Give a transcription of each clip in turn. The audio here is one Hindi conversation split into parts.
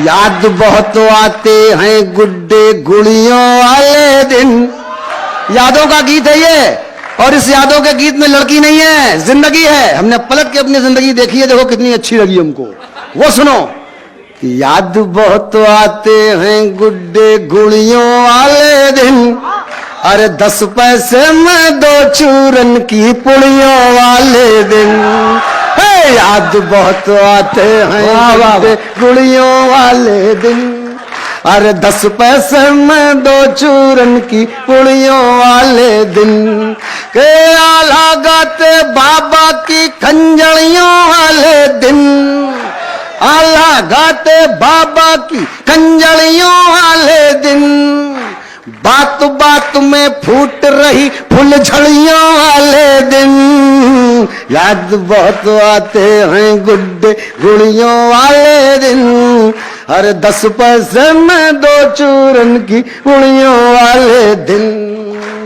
याद बहुत आते हैं गुड्डे गुड़ियों वाले दिन। यादों का गीत है ये, और इस यादों के गीत में लड़की नहीं है, जिंदगी है। हमने पलट के अपनी जिंदगी देखी है, देखो कितनी अच्छी लगी हमको। वो सुनो कि याद बहुत आते हैं गुड्डे गुड़ियों वाले दिन, अरे 10 पैसे में 2 चूरन की पुड़ियों वाले दिन। याद बहुत आते हैं गुड्डे गुड़ियों वाले दिन, अरे 10 पैसे में 2 चूरन की पुड़ियों वाले दिन। के आला गाते बाबा की खंजड़ियों वाले दिन, आला गाते बाबा की खंजड़ियों वाले दिन। बात बात में फूट रही फुलझड़ियों वाले दिन। याद बहुत आते हैं गुड्डे गुड़ियों वाले दिन, अरे 10 पैसे में 2 चूरन की पुड़ियों वाले दिन।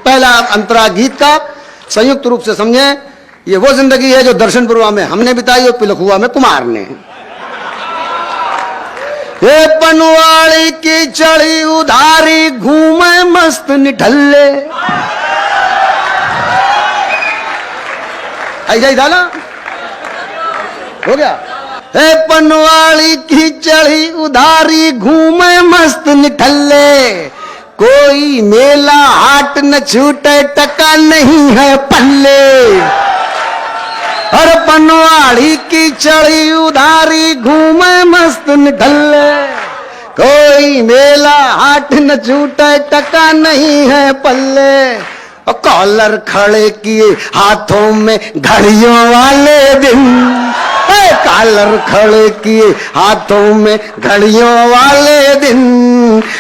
पहला अंतरा गीत का संयुक्त रूप से समझे, ये वो जिंदगी है जो दर्शनपुरवा में हमने बिताई और पिलखुआ में कुमार ने। ये पनवाड़ी की चढ़ी उधारी घूमे मस्त निठल्ले। ऐसा ही था ना, हो गया। हे पनवाड़ी की चढ़ी उधारी घूमे मस्त निठल्ले, कोई मेला हाट न छूटे टका नहीं है पल्ले। हर पनवाड़ी की चढ़ी उधारी घूमे मस्त निठल्ले, कोई मेला हाट न छूटे टका नहीं है पल्ले। और कॉलर खड़े किए हाथों में घड़ियों वाले दिन, कॉलर खड़े किए हाथों में घड़ियों वाले दिन।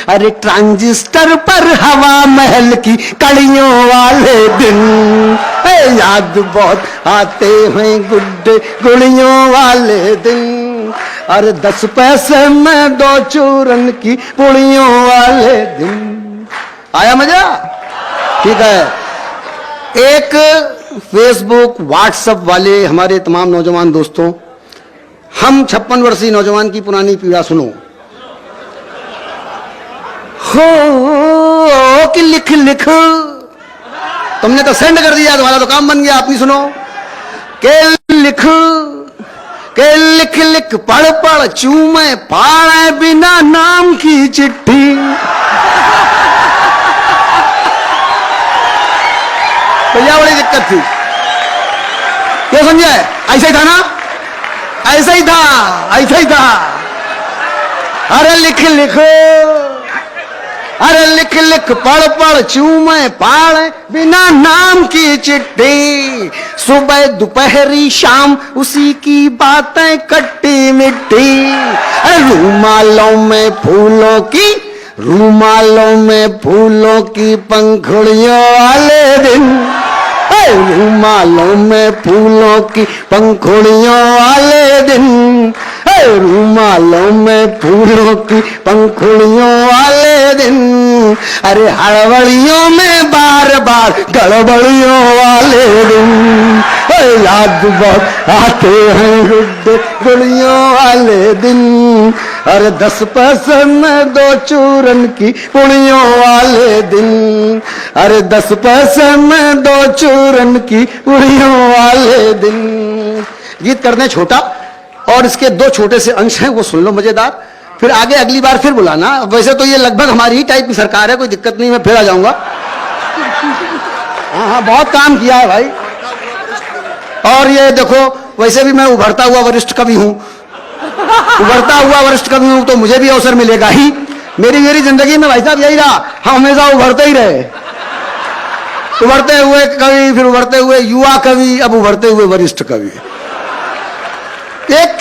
अरे ट्रांजिस्टर पर हवा महल की कड़ियों वाले दिन। याद बहुत आते हैं गुड्डे गुड़ियों वाले दिन, अरे 10 पैसे में 2 चूरन की पुड़ियों वाले दिन। आया मजा? ठीक है। एक फेसबुक व्हाट्सएप वाले हमारे तमाम नौजवान दोस्तों, हम 56 वर्षीय नौजवान की पुरानी पीड़ा सुनो। हो कि लिख लिख, तुमने तो सेंड कर दिया, तुम्हारा तो काम बन गया, आप नहीं सुनो। के लिख लिख पढ़ पढ़ चूमे पाड़े बिना नाम की चिट्ठी। भैया बड़ी दिक्कत थी, क्या समझे? ऐसा ही था ना, ऐसा ही था, ऐसा ही था। अरे लिख लिख, अरे लिख लिख पढ़ पढ़ चूमे पाड़े बिना नाम की चिट्ठी। सुबह दोपहरी शाम उसी की बातें खट्टी मिट्टी। अरे रूमालों में फूलों की, रूमालों में फूलों की पंखुड़ियों वाले दिन, रूमालों में फूलों की पंखुड़ियों वाले दिन, रूमालों में फूलों की पंखुड़ियों वाले दिन। अरे हड़बड़ियों में बार बार गड़बड़ियों वाले दिन। याद बहुत आते हैं गुड्डे गुड़ियों वाले दिन, अरे 10 पैसे में 2 चूरन की पुड़ियों वाले दिन, अरे 10 पैसे में 2 चूरन की पुड़ियों वाले दिन। गीत करने छोटा, और इसके 2 छोटे से अंश हैं, वो सुन लो मजेदार, फिर आगे अगली बार फिर बुलाना। वैसे तो ये लगभग हमारी ही टाइप की सरकार है, कोई दिक्कत नहीं, मैं फिर आ जाऊंगा। हाँ हाँ, बहुत काम किया है भाई। और ये देखो, वैसे भी मैं उभरता हुआ वरिष्ठ कवि हूं, उभरता हुआ वरिष्ठ कवि हूं, तो मुझे भी अवसर मिलेगा ही। मेरी जिंदगी में भाई साहब यही रहा, हम हमेशा उभरते ही रहे। उभरते हुए कवि, फिर उभरते हुए युवा कवि, अब उभरते हुए वरिष्ठ कवि। एक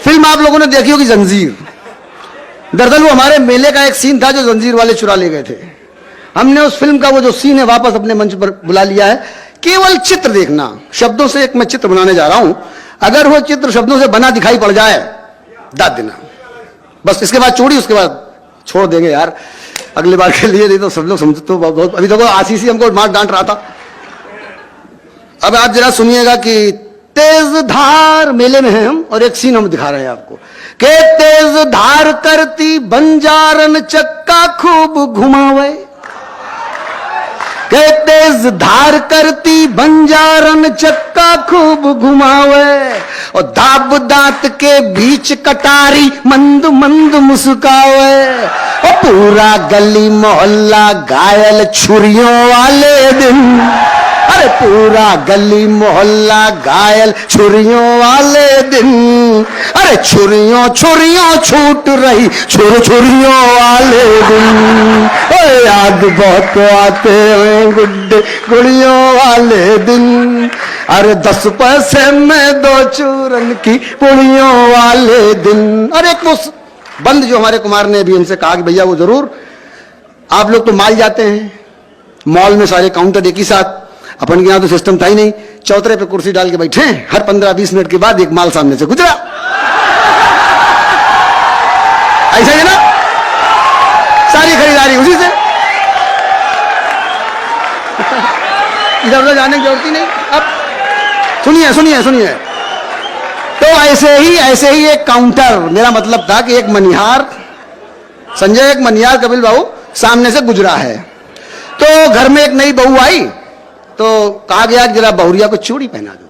फिल्म आप लोगों ने देखी होगी, जंजीर। दरअसल वो हमारे मेले का एक सीन था जो जंजीर वाले चुरा ले गए थे। हमने उस फिल्म का वो जो सीन है वापस अपने मंच पर बुला लिया है। केवल चित्र देखना, शब्दों से एक मैं चित्र बनाने जा रहा हूं, अगर वो चित्र शब्दों से बना दिखाई पड़ जाए दाद देना, बस। इसके बाद चोरी, उसके बाद छोड़ देंगे यार, अगली बार के लिए। नहीं तो सब लोग समझते तो बहुत। अभी देखो आशीष ही हमको मार डांट रहा था। अब आप जरा सुनिएगा कि तेज धार मेले में हैं हम, और एक सीन हम दिखा रहे हैं आपको कि तेज धार करती बंजारन चक्का खूब घुमावे, के तेज धार करती बंजारन चक्का खूब घुमावे, और दाब दांत के बीच कटारी मंद मंद मुस्कावे, और पूरा गली मोहल्ला घायल छुरियों वाले दिन, अरे पूरा गली मोहल्ला घायल छुरियों वाले दिन, अरे छुरियों छुरियों छूट रही छुरियों वाले दिन, याद बहुत आते हैं गुड्डे गुड़ियों वाले दिन, अरे 10 पैसे में 2 चूरन की पुड़ियों वाले दिन। अरे एक वो बंद जो हमारे कुमार ने भी इनसे कहा कि भैया वो जरूर, आप लोग तो माल जाते हैं, मॉल में सारे काउंटर एक ही साथ, अपन के यहां तो सिस्टम था ही नहीं, चौतरे पे कुर्सी डाल के बैठे, हर 15-20 मिनट के बाद एक माल सामने से गुजरा, ऐसा है ना, सारी खरीदारी उसी से, इधर उधर जाने की जरूरत ही नहीं। अब सुनिए सुनिए सुनिए, तो ऐसे ही एक काउंटर, मेरा मतलब था कि एक मनिहार संजय, एक मनिहार कपिल बाबू सामने से गुजरा है, तो घर में एक नई बहू आई, तो कहा गया जरा बहुरिया को चूड़ी पहना दो।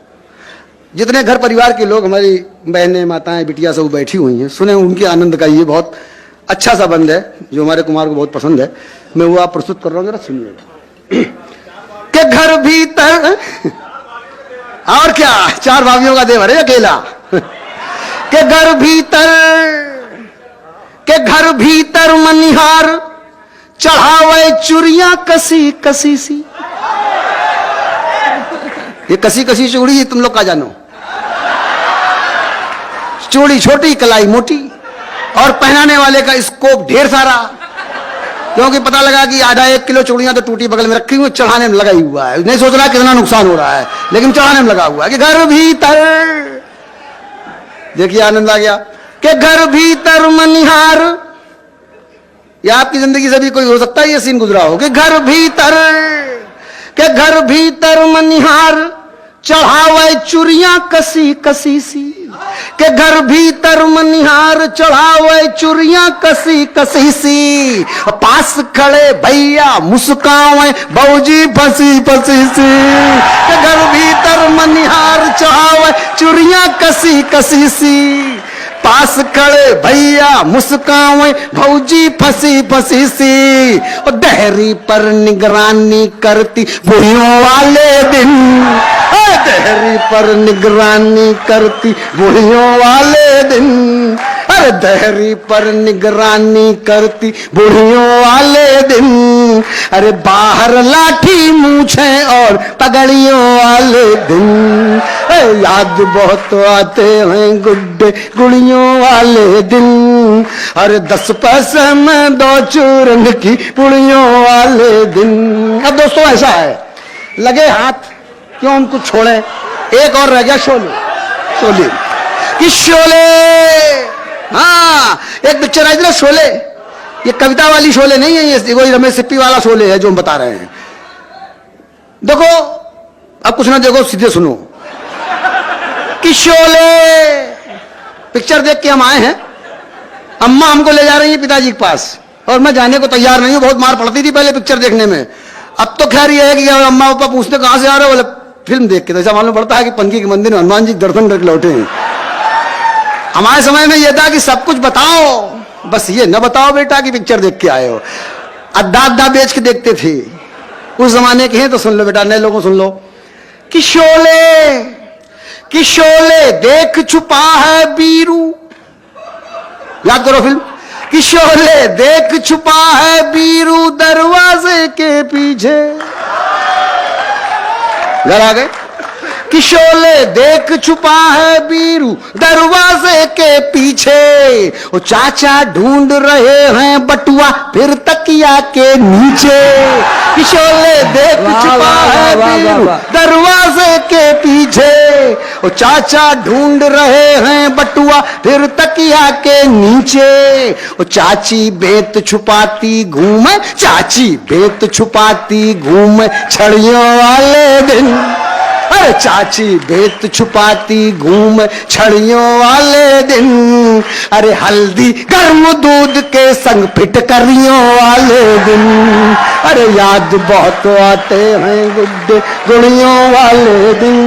जितने घर परिवार के लोग, हमारी बहनें माताएं बिटिया सब बैठी हुई हैं, सुने उनके आनंद का ये बहुत अच्छा सा बंद है जो हमारे कुमार को बहुत पसंद है, मैं वो आप प्रस्तुत कर रहा हूँ, जरा सुनिएगा। के घर भीतर और क्या, 4 भाभियों का देवर है अकेला, के घर भीतर मनिहार चढ़ावे चूड़ियां कसी कसी सी। ये कसी कसी चूड़ी तुम लोग का जानो, चूड़ी छोटी कलाई मोटी, और पहनाने वाले का स्कोप ढेर सारा, क्योंकि पता लगा कि आधा 1 किलो चूड़ियां तो टूटी बगल में रखी हुई, चढ़ाने में लगा ही हुआ है, नहीं सोच रहा कितना नुकसान हो रहा है, लेकिन चढ़ाने में लगा हुआ है। कि घर भीतर, देखिए आनंद आ गया, कि घर भीतर मनिहार, या आपकी जिंदगी से भी कोई हो सकता है ये सीन गुजरा हो, कि घर भीतर मनिहार चढ़ावे चूड़ियां कसी कसी सी, के घर भीतर मनिहार चढ़ावे चूड़ियां कसी कसी सी, पास खड़े भैया मुस्कावे बहूजी फसी फसी सी, के घर भीतर मनिहार चढ़ावे चूड़ियां कसी कसी सी, पास खड़े भैया मुस्कावे भौजी फसी फसी सी, और दहरी पर निगरानी करती बुढ़ियों वाले दिन, दहरी पर निगरानी करती बुढ़ियों वाले दिन, अरे दहरी पर निगरानी करती बुढ़ियों वाले दिन, अरे बाहर लाठी मूछे और पगड़ियों वाले दिन, याद बहुत आते हैं गुड्डे गुड़ियों वाले दिन, अरे 10 पैसे में 2 चूरन की पुड़ियों वाले दिन। अब दोस्तों ऐसा है, लगे हाथ क्यों उनको छोड़े, एक और रह गया शोले कि शोले, हाँ एक पिक्चर आई थी ना शोले, ये कविता वाली शोले नहीं है, ये कोई रमेश सिप्पी वाला शोले है जो हम बता रहे हैं। देखो अब कुछ ना देखो, सीधे सुनो कि शोले पिक्चर देख के हम आए हैं, अम्मा हमको ले जा रही है पिताजी के पास, और मैं जाने को तैयार नहीं हूं, बहुत मार पड़ती थी पहले पिक्चर देखने में, अब तो खैर ये है कि अम्मा पापा पूछते कहां से आ रहे हो, बोले फिल्म देख के, तो ऐसा मालूम पड़ता है कि पनकी के मंदिर में हनुमान जी दर्शन करके लौटे हैं। हमारे समय में यह था कि सब कुछ बताओ, बस ये न बताओ बेटा कि पिक्चर देख के आए हो, अद्दा बेच के देखते थे, उस जमाने के हैं तो सुन लो बेटा, नए लोगों सुन लो कि शोले देख छुपा है बीरू, याद करो फिल्म, कि शोले देख छुपा है बीरू दरवाजे के पीछे, घर आ गए, कि शोले देख छुपा है बीरू दरवाजे के पीछे, वो चाचा ढूंढ रहे हैं बटुआ फिर तकिया के नीचे, कि शोले देख छुपा है बीरू दरवाजे के पीछे, वो चाचा ढूंढ रहे हैं बटुआ फिर तकिया के नीचे, वो चाची बेत छुपाती घूमे, चाची बेत छुपाती घूमे छड़ियों वाले दिन, अरे चाची भेद छुपाती घूम छड़ियों वाले दिन, अरे हल्दी गर्म दूध के संग फिटकरियों वाले दिन, अरे याद बहुत आते हैं गुड्डे गुड़ियों वाले दिन,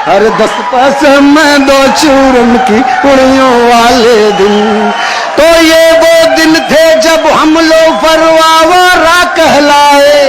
अरे 10 पैसे में 2 चूरन की गुड़ियों वाले दिन। तो ये वो दिन थे जब हम लोग फरवावरा कहलाए,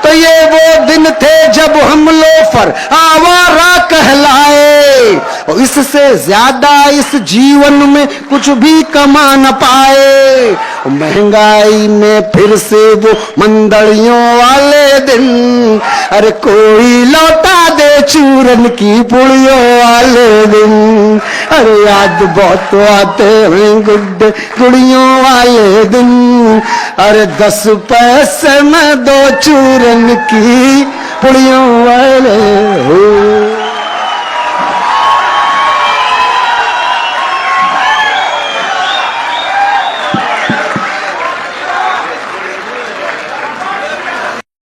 तो ये वो दिन थे जब हम लोफर आवारा कहलाए, और इससे ज्यादा इस जीवन में कुछ भी कमा न पाए। महंगाई में फिर से वो मंदड़ियों वाले दिन, अरे कोई लौटा दे चूरन की पुड़ियों वाले दिन, अरे याद बहुत आते हैं गुड्डे गुड़ियों वाले दिन, अरे 10 पैसे में 2 चूरन की पुड़ियों वाले हो।